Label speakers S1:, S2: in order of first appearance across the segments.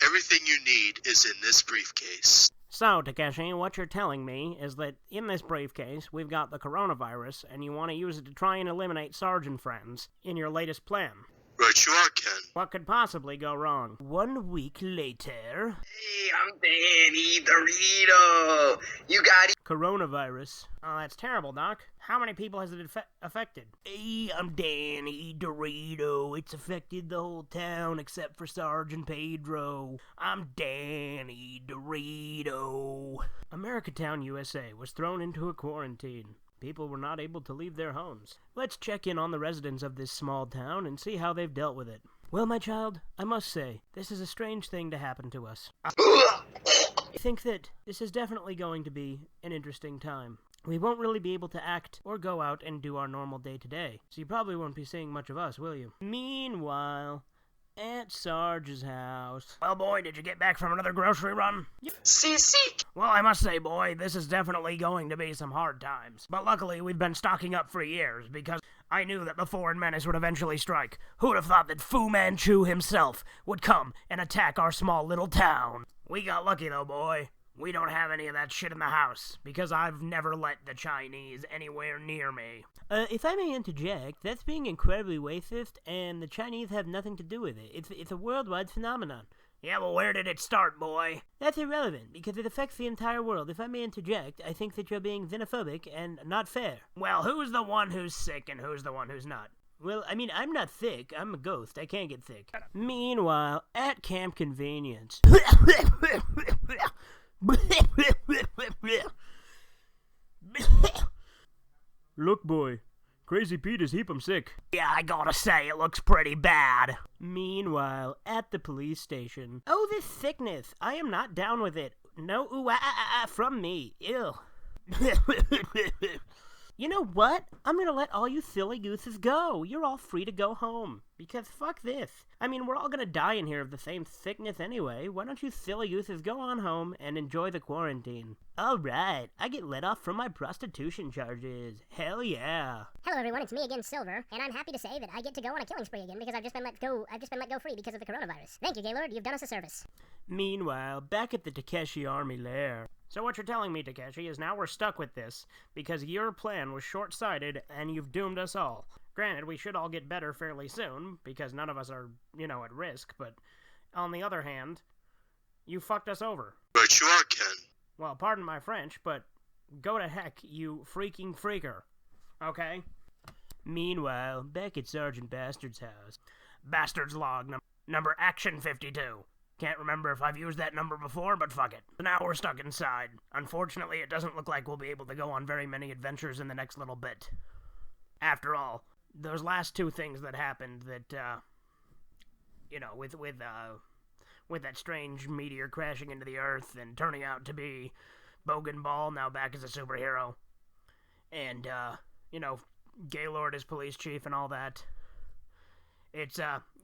S1: Everything you need is in this briefcase.
S2: So, Takeshi, what you're telling me is that in this briefcase, we've got the coronavirus, and you want to use it to try and eliminate Sarge and friends in your latest plan.
S1: Right you are, Ken.
S2: What could possibly go wrong? 1 week later...
S3: Hey, I'm Danny Dorito. You got it.
S2: Coronavirus. Oh, that's terrible, Doc. How many people has it affected? Hey, I'm Danny Dorito. It's affected the whole town except for Sarge and Pedro. I'm Danny Dorito. Americatown, USA was thrown into a quarantine. People were not able to leave their homes. Let's check in on the residents of this small town and see how they've dealt with it. Well, my child, I must say, this is a strange thing to happen to us. I think that this is definitely going to be an interesting time. We won't really be able to act or go out and do our normal day-to-day, so you probably won't be seeing much of us, will you? Meanwhile, at Sarge's house... Well, boy, did you get back from another grocery run?
S3: See.
S2: Well, I must say, boy, this is definitely going to be some hard times. But luckily, we've been stocking up for years, because I knew that the foreign menace would eventually strike. Who'd have thought that Fu Manchu himself would come and attack our small little town? We got lucky, though, boy. We don't have any of that shit in the house, because I've never let the Chinese anywhere near me. If I may interject, that's being incredibly racist, and the Chinese have nothing to do with it. It's a worldwide phenomenon. Yeah, well, where did it start, boy? That's irrelevant, because it affects the entire world. If I may interject, I think that you're being xenophobic and not fair. Well, who's the one who's sick and who's the one who's not? Well, I mean, I'm not thick. I'm a ghost. I can't get thick. Meanwhile, at Camp Convenience... Look, boy. Crazy Pete is heap 'em sick. Yeah, I gotta say, it looks pretty bad. Meanwhile, at the police station... Oh, this sickness. I am not down with it. No from me. Ew. You know what? I'm gonna let all you silly gooses go. You're all free to go home. Because fuck this. I mean, we're all gonna die in here of the same sickness anyway. Why don't you silly gooses go on home and enjoy the quarantine? Alright, I get let off from my prostitution charges. Hell yeah.
S4: Hello everyone, it's me again, Silver, and I'm happy to say that I get to go on a killing spree again because I've just been let go free because of the coronavirus. Thank you, Gaylord, you've done us a service.
S2: Meanwhile, back at the Takeshi Army lair. So what you're telling me, Takeshi, is now we're stuck with this, because your plan was short-sighted, and you've doomed us all. Granted, we should all get better fairly soon, because none of us are, at risk, but on the other hand, you fucked us over.
S1: Right you are, Ken.
S2: Well, pardon my French, but go to heck, you freaking freaker. Okay? Meanwhile, back at Sergeant Bastard's house. Bastard's log number Action 52. Can't remember if I've used that number before, but fuck it. Now we're stuck inside. Unfortunately, it doesn't look like we'll be able to go on very many adventures in the next little bit. After all, those last two things that happened that, with that strange meteor crashing into the Earth and turning out to be Bogan Ball, now back as a superhero, and, Gaylord as police chief and all that. It's,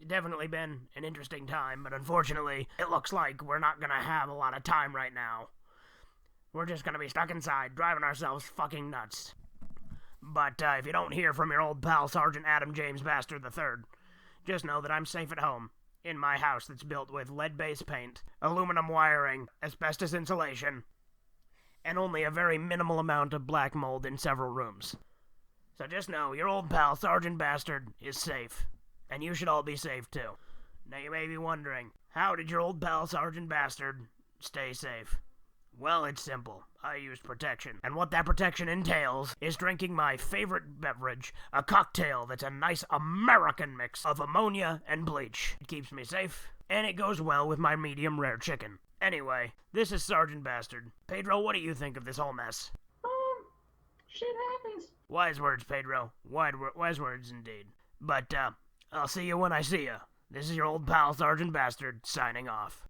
S2: definitely been an interesting time, but unfortunately, it looks like we're not gonna have a lot of time right now. We're just gonna be stuck inside, driving ourselves fucking nuts. But, if you don't hear from your old pal Sergeant Adam James Bastard III, just know that I'm safe at home, in my house that's built with lead-based paint, aluminum wiring, asbestos insulation, and only a very minimal amount of black mold in several rooms. So just know, your old pal Sergeant Bastard is safe. And you should all be safe, too. Now you may be wondering, how did your old pal Sergeant Bastard stay safe? Well, it's simple. I used protection. And what that protection entails is drinking my favorite beverage, a cocktail that's a nice American mix of ammonia and bleach. It keeps me safe, and it goes well with my medium rare chicken. Anyway, this is Sergeant Bastard. Pedro, what do you think of this whole mess?
S5: Shit happens.
S2: Wise words, Pedro. Wise words indeed. But, I'll see you when I see you. This is your old pal, Sergeant Bastard, signing off.